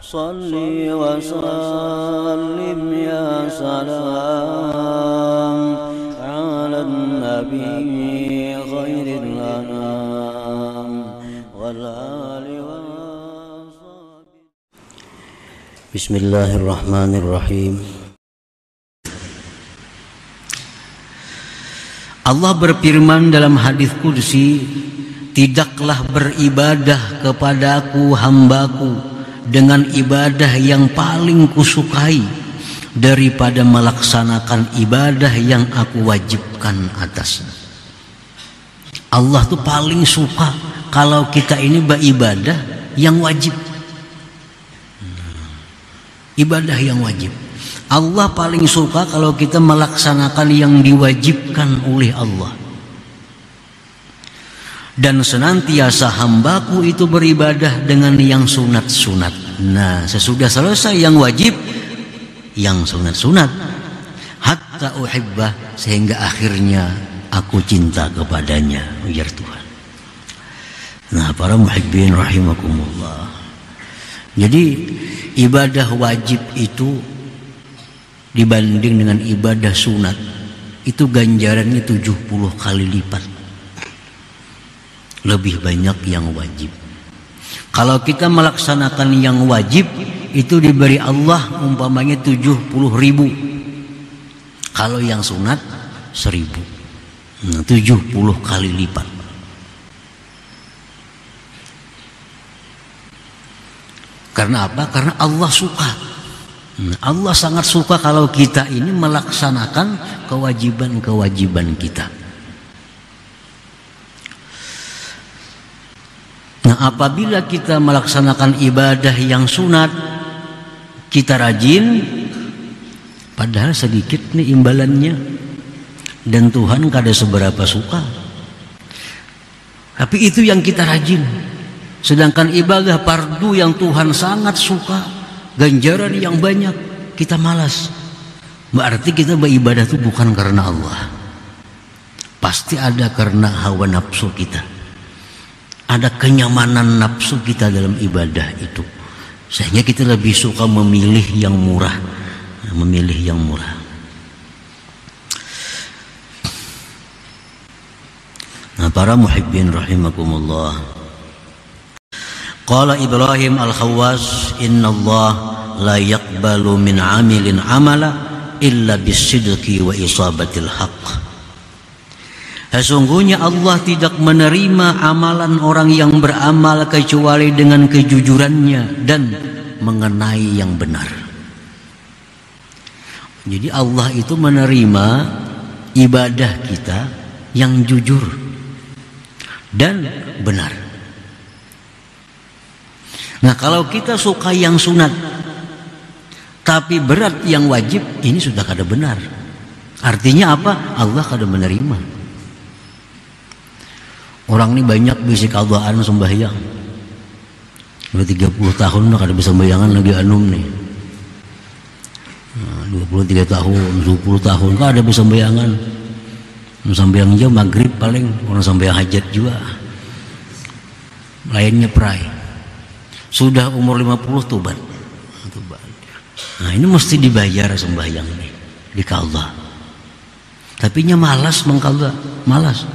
Salli wa sallim ya salam ala nabi khairil anam wal ali wa sahbihi. Bismillahirrahmanirrahim. Allah berfirman dalam hadis qudsi, tidaklah beribadah kepadaku hambaku dengan ibadah yang paling kusukai daripada melaksanakan ibadah yang aku wajibkan atasnya. Allah tuh paling suka kalau kita ini beribadah yang wajib. Ibadah yang wajib. Allah paling suka kalau kita melaksanakan yang diwajibkan oleh Allah. Dan senantiasa hambaku itu beribadah dengan yang sunat-sunat. Nah, sesudah selesai yang wajib, yang sunat-sunat. Hatta uhibbah, sehingga akhirnya aku cinta kepadanya, ujar Tuhan. Nah, para muhibbin rahimakumullah. Jadi ibadah wajib itu dibanding dengan ibadah sunat, itu ganjarannya 70 kali lipat. Lebih banyak yang wajib. Kalau kita melaksanakan yang wajib, itu diberi Allah umpamanya 70.000. Kalau yang sunat 1.000. Nah, 70 kali lipat. Karena apa? Karena Allah suka. Allah sangat suka kalau kita ini melaksanakan kewajiban-kewajiban kita. Nah, apabila kita melaksanakan ibadah yang sunat, kita rajin, padahal sedikit nih imbalannya, dan Tuhan kada seberapa suka. Tapi itu yang kita rajin. Sedangkan ibadah fardu yang Tuhan sangat suka, ganjaran yang banyak, kita malas. Berarti kita beribadah itu bukan karena Allah. Pasti ada karena hawa nafsu kita. Ada kenyamanan nafsu kita dalam ibadah itu, sehingga kita lebih suka memilih yang murah, memilih yang murah. Nah, para muhibbin rahimakumullah. Qala Ibrahim al-Khawwas, inna Allah la yaqbalu min amilin amala illa bisidqi wa isabatil haqq. Sesungguhnya Allah tidak menerima amalan orang yang beramal kecuali dengan kejujurannya dan mengenai yang benar. Jadi Allah itu menerima ibadah kita yang jujur dan benar. Nah, kalau kita suka yang sunat tapi berat yang wajib, ini sudah kada benar. Artinya apa? Allah kada menerima. Orang ini banyak bisi qadaan sembahyang. Udah 30 tahun udah kada bisa sembayangan lagi anum nih. 23 tahun, 10 tahun kan ada bisa sembayangan. Sembahyang aja maghrib paling, orang sembahyang hajat juga. Lainnya pray. Sudah umur 50 tobat. Nah, ini mesti dibayar sembahyang ini di qadha. Tapi nya malas mengqadha, malas.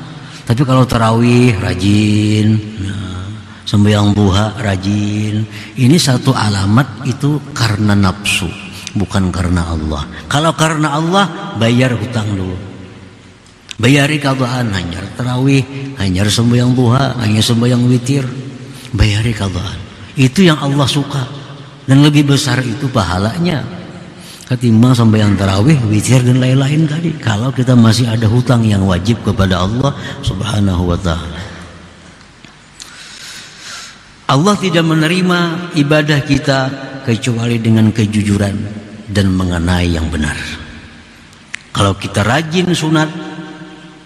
Tapi kalau tarawih rajin, nah, sembahyang duha rajin, ini satu alamat itu karena nafsu, bukan karena Allah. Kalau karena Allah, bayar hutang dulu, bayari qadhaan, hanyar tarawih, hanyar sembahyang duha, hanyar sembahyang witir, bayari qadhaan. Itu yang Allah suka, dan lebih besar itu pahalanya ketimbang sembahyang tarawih, witir dan lain-lain tadi. Kalau kita masih ada hutang yang wajib kepada Allah Subhanahu wa ta'ala. Allah tidak menerima ibadah kita kecuali dengan kejujuran dan mengenai yang benar. Kalau kita rajin sunat,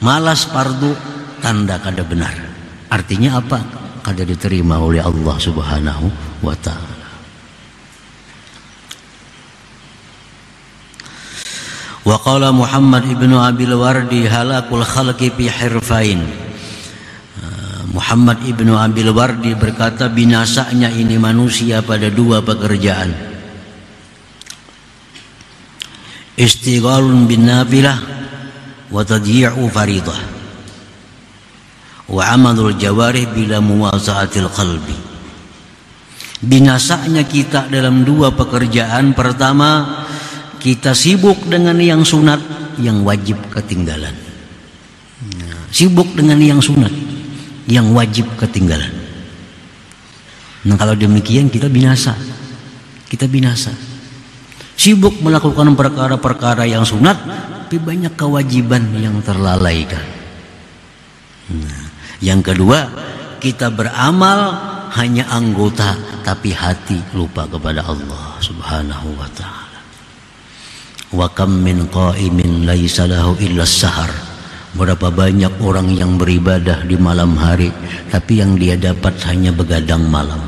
malas fardu, tanda kada benar. Artinya apa? Kada diterima oleh Allah Subhanahu wa ta'ala. Wa qala Muhammad ibnu Abil Wardi halakul khalqi fi hirfain. Muhammad ibnu Abil Wardi berkata, binasanya ini manusia pada dua pekerjaan. Istighalun bin nafilah wa tadyi'u faridah wa amalul jawarih bila muwaza'atil qalbi. Binasanya kita dalam dua pekerjaan. Pertama, kita sibuk dengan yang sunat, yang wajib ketinggalan. Sibuk dengan yang sunat, yang wajib ketinggalan. Nah, kalau demikian kita binasa. Kita binasa. Sibuk melakukan perkara-perkara yang sunat, tapi banyak kewajiban yang terlalaikan. Nah, yang kedua, kita beramal hanya anggota, tapi hati lupa kepada Allah Subhanahu wa ta'ala. Wa kam min qa'imin laisa lahu illa sahar. Berapa banyak orang yang beribadah di malam hari, tapi yang dia dapat hanya begadang malam.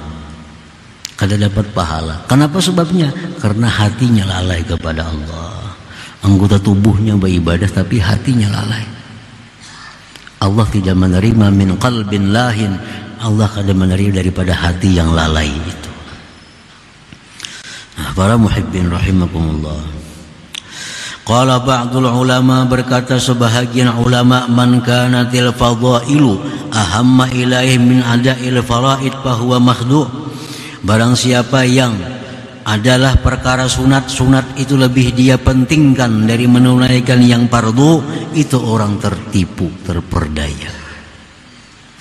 Kada dapat pahala. Kenapa sebabnya? Karena hatinya lalai kepada Allah. Anggota tubuhnya beribadah, tapi hatinya lalai. Allah tidak menerima min qalbin lahin. Allah kada menerima daripada hati yang lalai itu. Nah, para muhibbin rahimakumullah. Qala ba'dul ulama, berkata sebahagian ulama, man kanatil fadailu ahamma ilaihi min ada'il faraid fahuwa makhdu'. Barang siapa yang adalah perkara sunat itu lebih dia pentingkan dari menunaikan yang fardu, itu orang tertipu, terperdaya.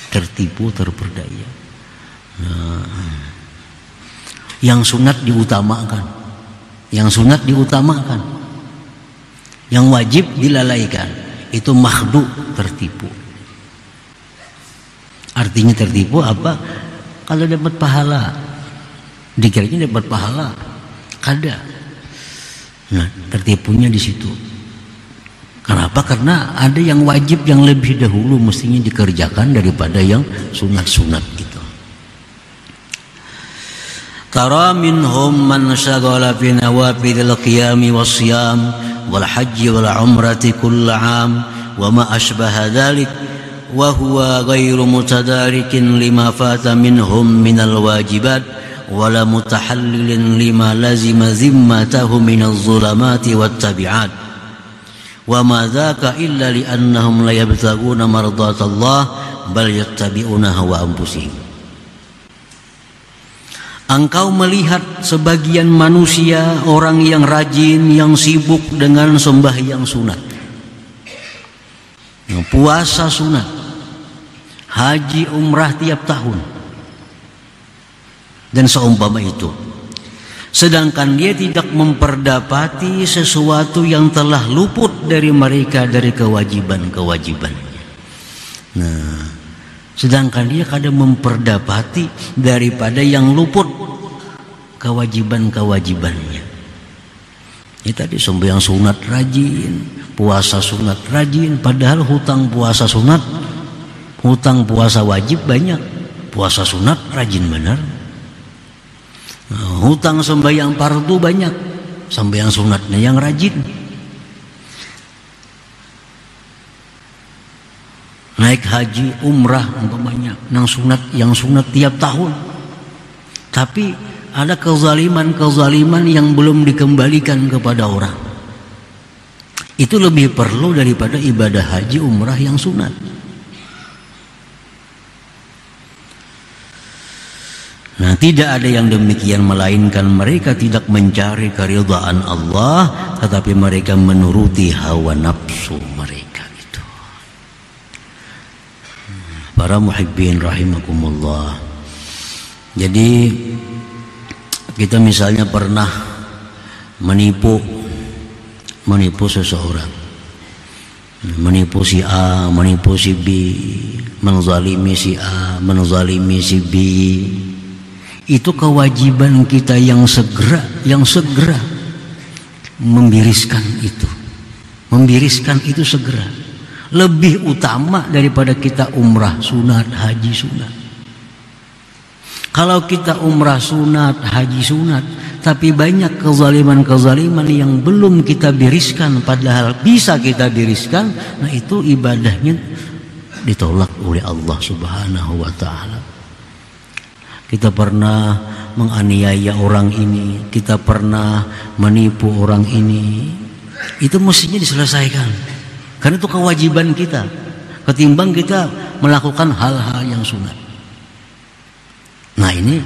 Tertipu, terperdaya. Nah, yang sunat diutamakan. Yang sunat diutamakan. Yang wajib dilalaikan. Itu makhdu, tertipu. Artinya tertipu apa? Kalau dapat pahala, dikiranya dapat pahala, kada. Nah, tertipunya di situ. Kenapa? Karena ada yang wajib yang lebih dahulu mestinya dikerjakan daripada yang sunat-sunat gitu. Tara minhum man syaghala fi nawafilil qiyami wasyam wal hajji wal umrati kull 'am wa ma ashbaha dhalik wa huwa ghairu mutadarikin lima fata minhum minal wajibat wala mutahallilin lima lazima zimmatahu minaz zulamati wat tabi'at wa ma dzaka illa li annahum la yabtaguna mardatallah bal yattabi'una hawa anfusihim. Engkau melihat sebagian manusia, orang yang rajin, yang sibuk dengan sembahyang sunat, puasa sunat, haji umrah tiap tahun, dan seumpama itu. Sedangkan dia tidak memperdapati sesuatu yang telah luput dari mereka dari kewajiban-kewajibannya. Nah, sedangkan dia kadang memperdapati daripada yang luput kewajiban-kewajibannya. Ini tadi sembahyang sunat rajin, puasa sunat rajin, padahal hutang puasa sunat, hutang puasa wajib banyak, puasa sunat rajin benar. Nah, hutang sembahyang fardu banyak, sembahyang sunatnya yang rajin. Naik haji, umrah umpamanya, yang sunat tiap tahun. Tapi ada kezaliman yang belum dikembalikan kepada orang. Itu lebih perlu daripada ibadah haji, umrah yang sunat. Nah, tidak ada yang demikian melainkan mereka tidak mencari keridhaan Allah, tetapi mereka menuruti hawa nafsu mereka. Para muhibbin rahimakumullah. Jadi kita misalnya pernah menipu seseorang, menipu si A, menipu si B, menzalimi si A, menzalimi si B. Itu kewajiban kita yang segera membiriskan itu segera. Lebih utama daripada kita umrah sunat, haji sunat. Kalau kita umrah sunat, haji sunat, tapi banyak kezaliman-kezaliman yang belum kita biriskan, padahal bisa kita biriskan, nah itu ibadahnya ditolak oleh Allah Subhanahu wa taala. Kita pernah menganiaya orang ini, kita pernah menipu orang ini, itu mestinya diselesaikan. Karena itu kewajiban kita, ketimbang kita melakukan hal-hal yang sunat. Nah ini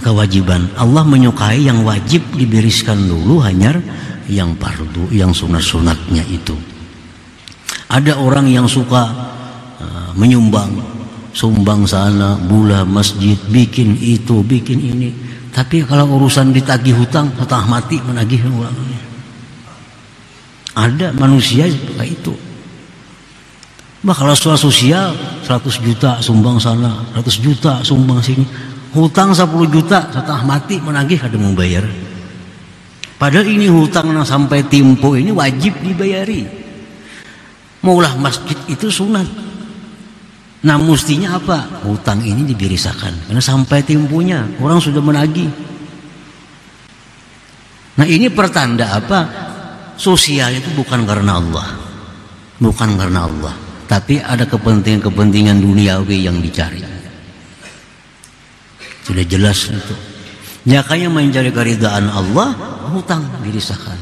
kewajiban. Allah menyukai yang wajib dibereskan dulu, hanya yang fardu, yang sunat-sunatnya itu. Ada orang yang suka menyumbang, sumbang sana, bula masjid, bikin itu, bikin ini. Tapi kalau urusan ditagih hutang, setengah mati menagih uangnya. Ada manusia seperti itu. Bah kalau soal sosial, 100 juta sumbang sana, 100 juta sumbang sini. Hutang 10 juta, setengah mati menagih, ada mau bayar. Padahal ini hutang yang sampai tempo ini wajib dibayari. Maulah masjid itu sunat. Nah mestinya apa? Hutang ini dibereskan. Karena sampai temponya orang sudah menagih. Nah ini pertanda apa? Sosial itu bukan karena Allah, bukan karena Allah, tapi ada kepentingan-kepentingan duniawi yang dicari. Sudah jelas itu. Nyakanya mencari keridhaan Allah, hutang dibereskan.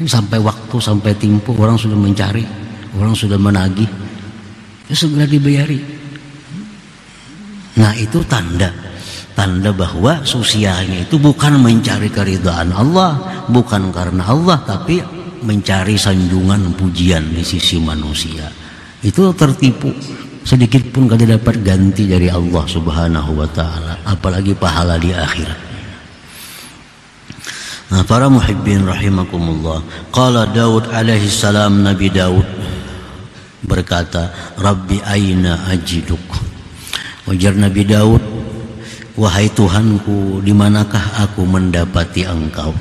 Ini sampai waktu, sampai tempo orang sudah mencari, orang sudah menagih, ya segera dibayari. Nah itu tanda bahwa sosialnya itu bukan mencari keridhaan Allah, bukan karena Allah, tapi mencari sanjungan pujian di sisi manusia. Itu tertipu, sedikit pun kada dapat ganti dari Allah Subhanahu wa taala, apalagi pahala di akhirat. Nah para muhibbin rahimakumullah, qala Daud alaihi salam, Nabi Daud berkata, Rabbi aina ajiduk. Wajar Nabi Daud, wahai Tuhanku, di manakah aku mendapati Engkau?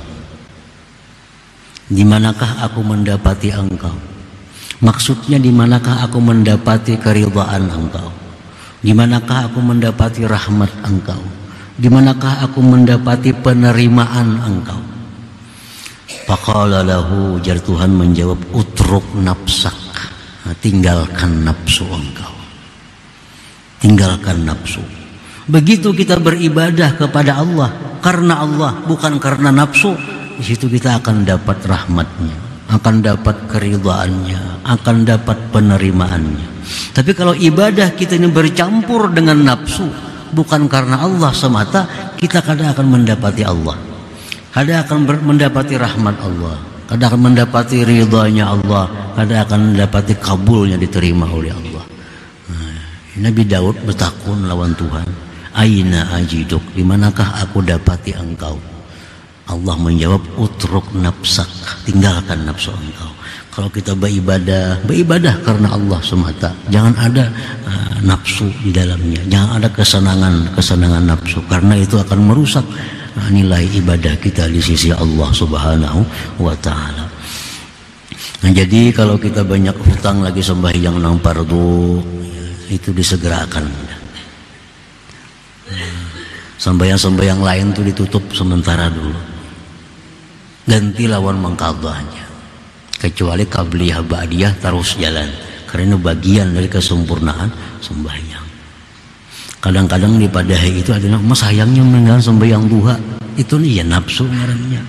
Di manakah aku mendapati Engkau? Maksudnya di manakah aku mendapati keridhaan Engkau? Di manakah aku mendapati rahmat Engkau? Di manakah aku mendapati penerimaan Engkau? Faqala lahu, jar Tuhan menjawab, utruk nafsak, tinggalkan nafsu engkau. Tinggalkan nafsu. Begitu kita beribadah kepada Allah karena Allah, bukan karena nafsu, di situ kita akan dapat rahmatnya, akan dapat keridhaannya, akan dapat penerimaannya. Tapi kalau ibadah kita ini bercampur dengan nafsu, bukan karena Allah semata, kita kadang akan mendapati Allah, kadang akan mendapati rahmat Allah, kadang akan mendapati ridhanya Allah, kadang akan mendapati kabulnya, diterima oleh Allah. Nabi Daud bertakun lawan Tuhan, aina ajiduk, di manakah aku dapati engkau? Allah menjawab, utruk nafsak, tinggalkan nafsu engkau. Kalau kita beribadah karena Allah semata, jangan ada nafsu di dalamnya, jangan ada kesenangan nafsu, karena itu akan merusak nilai ibadah kita di sisi Allah Subhanahu wa taala. Nah, jadi kalau kita banyak hutang lagi sembahyang nang fardu, itu disegerakan. Sembahyang lain itu ditutup sementara dulu, ganti lawan mengqadhahnya, kecuali qabliyah ba'diyah terus jalan, karena bagian dari kesempurnaan sembahyang. Kadang-kadang di padahi itu ada mas sayangnya meninggal sembahyang duha, itu nih ya nafsu ngarannya.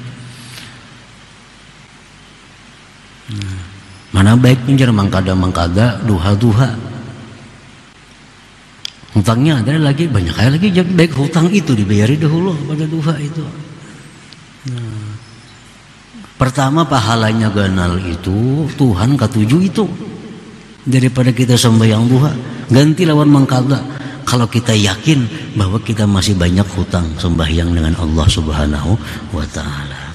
Mana baik pinjar mangkada duha. Hutangnya ada lagi, banyak kali lagi, baik hutang itu dibayari dahulu pada duha itu. Nah, pertama pahalanya ganal itu Tuhan ketujuh itu, daripada kita sembahyang duha ganti lawan mangkada. Kalau kita yakin bahwa kita masih banyak hutang sembahyang dengan Allah Subhanahu wa taala.